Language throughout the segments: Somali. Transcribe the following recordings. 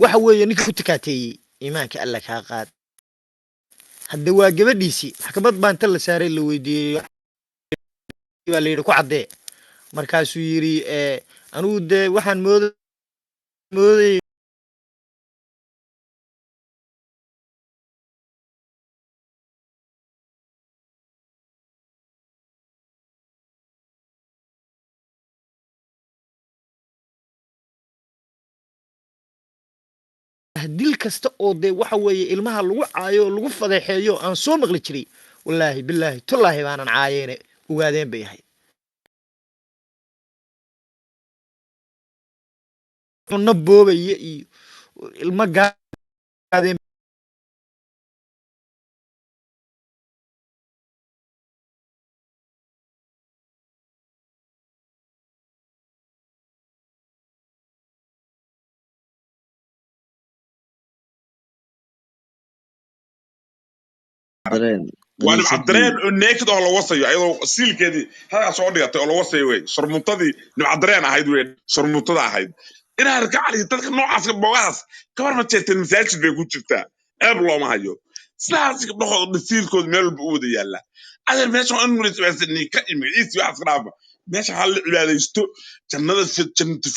waxa weeye ninka ku takaateeyey iimaanka alla kaa qaad hadda waa gabadhiisii maxkamad baa inta la saaray la weydiiyey baa la yidhi ku caddee markaasuu yidhi anugu dee waxaan moodayay dil kasta oo dee waxa weeye ilmaha lagu caayo oo lagu fadeexeeyo aan soo maqli jiray wallaahi bilaahi tullaahi baanan caayeene ogaadeen bay ahayd cunno boobaya iyo ilmo gaadeen وانا معدرين نيكد oo la wasayo ayadoo siilkeedii halka soo dhigatay oo la wasayo way sharmuntadii nimcadreen ahayd way sharmuntada ahayd ina arka cali dadka noocaas ka boogaas kabar ma jeerteen masaajid bay ku jirtaa eeb looma hayo sidaas ka dhaxo siilkood meel walba u wada yaala adeer meesha aan munisbaasadni ka imiis wax asraaba meesha hal cibaadaysto jannada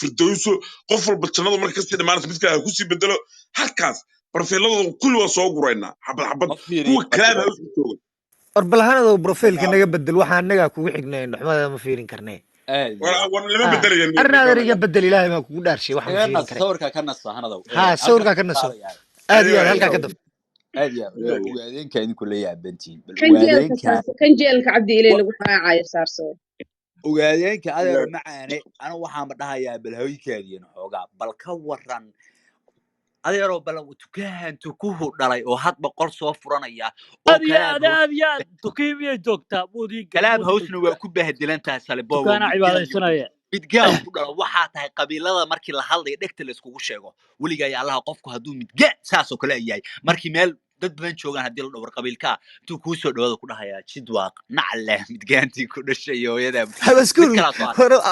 firdowso qof walba jannada marka si dhamaanad midka ku sii bedelo halkaas barfiiladu kulli waa soo gurayna xabad kuwa kalaada u jooga orbalhanado profilka naga bedel waxa anaga kugu xignay dhaxmada ma fiirin karnay wala lama bedelayo arnaada iga bedel ilaahay ma kugu dhaarshay waxa ma fiirin karay sawirka ka naso hanado ha sawirka ka naso aad iyo halka ka dab aad iyo ogaadeenka idinku leeyahay bentiin bal kan jeelka cabdi ilay lagu raacayo saarso ogaadeenka adeer macaane ana waxaan ma dhahayaa bal hawlkeedii xoogaa bal ka waran adeero bal tukaan tukuhu dhalay oo had boqol soo furanaya oo aad tukiimiye joogta boodi kalaab hawsna waa ku bahdilantaa saliboo kana cibaadaysanaya midgaan ku dhalo waxa tahay qabiilada markii la hadlay dhegta la iskugu sheego waliga ay allah qofku haduu midga saasoo kale yahay markii meel dad badan joogan hadii la dhawr qabiilka intuu ku soo dhawaado ku dhahaya jidwaaq nacle midgaantii ku dhashay hooyada habaskuul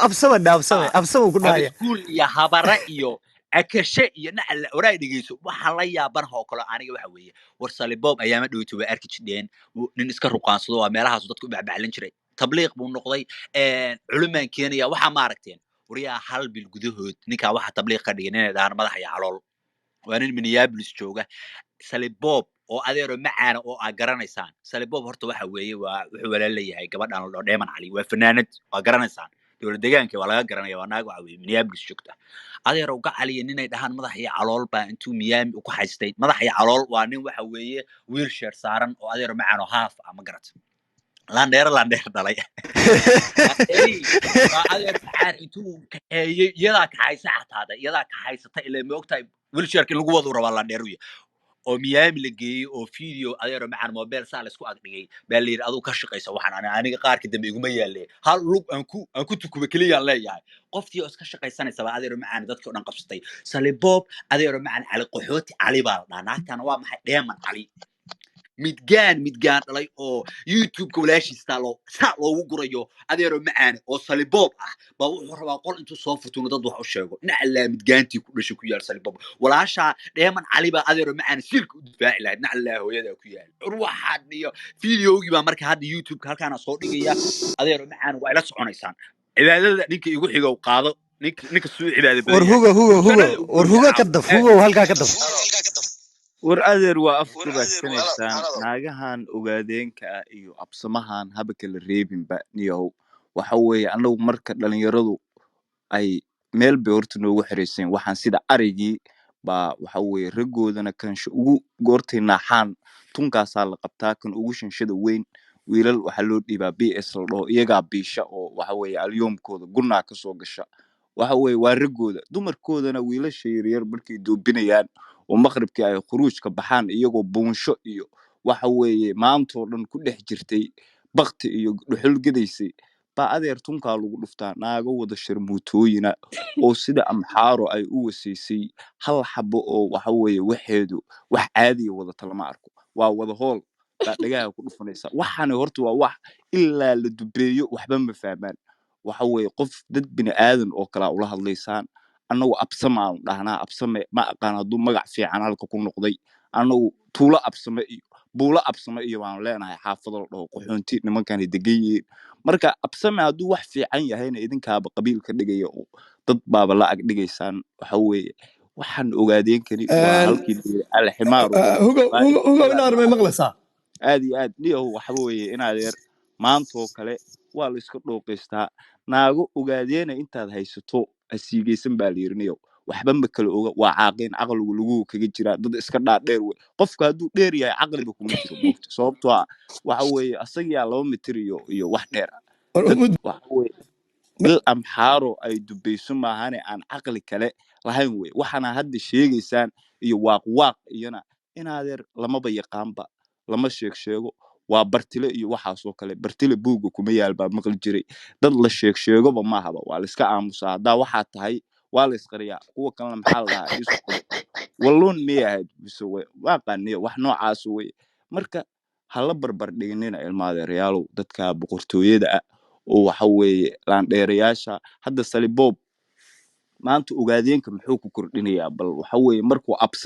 absama ku dhahaya habaskuul iyo habara iyo akashe iyo nacle oray dhigeyso waxa la yaaban oo kale aniga waxa weeye war salibob ayaama dhawto waa arki jideen nin iska ruqaansado waa meelahaas dadku u bacbaclin jiray tabliiq buu noqday culumaan keenaya waxa ma aragteen wariyaa hal bil gudahood ninka waxa tabliiq ka dhigay inay daan madax iyo calool waa nin Minneapolis jooga salibob oo adeero macaana oo aad garanaysaan salibob horta waxa weeye waa wuxuu walaalayahay gabadhan loo dheeman cali waa fanaanad waa garanaysaan dowlad deegaanka waa laga garanaya waa naag waxa weeye Minneapolis joogta adeero uga caliya inay dhahan madax iyo calool baa intuu Miami ku haystay madax iyo calool waa nin waxa weeye wheelchair saaran oo adeero macaan oo half ama garat laandheer dhalay adeer macaan intuu kaxeeyay iyada ka haysa xataada iyada ka haysata ilaa moogtay wheelchairka lagu wado rabaa laandheer oo Miami la geeyay oo video adeero macaan mobile saa la isku agdhigay baa leeyahay aduu ka shaqeysa waxaan aniga qaarka dambe iguma yaalee hal lug aan ku tukuba kaliya leeyahay qoftii oo iska shaqeysanaysa baa adeero macaan dadka oo dhan qabsatay salibob adeero macaan cali qaxooti cali baa dhaanaagtana waa maxay dheeman cali midgaan dhalay oo YouTube-ka walaashiisa saa loogu gurayo adeero macaan oo salibob ah baa wuxuu rabaa qol intuu soo furtuno dad wax u sheego nacla midgaantii ku dhashay ku yaal salibob walaasha dheeman cali baa adeero macaan silka u difaaci lahayd nacla hooyada ku yaal ruuxaad iyo videoogii baa marka hadda YouTube-ka halkaana soo dhigaya adeero macaan waa ila soconaysaan cibaadada ninka igu xigo qaado ninka soo cibaadada war hugo ka daf hugo halka ka daf war adeer waa afdubaadkanaysaan naagahan ogaadeenka iyo absamahan haba kala reebinba niyow waxa weeye anagu marka dhalinyaradu ay meel bay horta noogu xiriirsan waxaan sida arigii baa waxa weeye ragoodana kansho ugu goortay naaxaan tunkaasaa la qabtaa kan ugu shanshada weyn wiilal waxa loo dhiibaa BS la dhaho iyagaa biisha oo waxa weeye alyoomkooda gurnaa ka soo gasha waxa weeye waa ragooda dumarkoodana wiilasha yaryar markay doobinayaan oo maqribkii ay khuruujka baxaan iyagoo buunsho iyo waxa weeye maantoo dhan ku dhex jirtay baqti iyo dhuxul gadaysay baa adeer tunkaa lagu dhuftaa naago wada sharmuutooyina oo sida amxaaro ay u wasaysay hal xabo oo waxa weeye waxeedu wax caadiya wadata lama arko waa wada hool baa dhagaha ku dhufanaysa waxaana horta waa wax ilaa la dubeeyo waxba ma fahmaan waxa weeye qof dad bini aadan oo kala ula hadlaysaan annagu absamaan dhahnaa absame ma aqaan hadduu magac fiican halka ku noqday annagu tuulo absame iyo buulo absame iyo waan leenahay xaafado la dhaho qaxoonti nimankan degan yihiin marka absame hadduu wax fiican yahayna idinkaaba qabiilka dhigaya oo dad baaba la ag dhigaysaan waxa weeye waxaan ogaadeen kani waa halkii alximaaru hugo inaad may maqlaysaa aad iyo aad niyow waxa weeye inaad yar maantoo kale waa la iska dhooqaystaa naago ogaadeena intaad haysato asiigaysan baa la yiri niyow waxba ma kala oga waa caaqeen caqligu lagu kaga jiraa dad iska dhaadheer wey qofka hadduu dheer yahay caqliba kuma jiro moogta sababtoo ah waxa weeye asagiyaa 2 mitir iyo wax dheer dad waxa weeye bil amxaaro ay dubayso maahane aan caqli kale lahayn wey waxaana hadda sheegaysaan iyo waaq iyana inaadeer lamaba yaqaanba lama sheego waa bartile iyo waxaasoo kale bartile buuga kuma yaalbaa maqli jiray dad la sheegoba maahaba waa la iska aamusaa haddaa waxaa tahay waa la isqariyaa kuwa kalena maxaa la dhahaa isku qabo walloon miyahayd bise waaqaniyo wax noocaas wey marka hala barbar dhignina ilmaadeerayaalow dadka boqortooyada ah oo waxa weeye laandheerayaasha hadda saliboob maanta ogaadeenka muxuu ku kordhinayaa bal waxa weeye markuu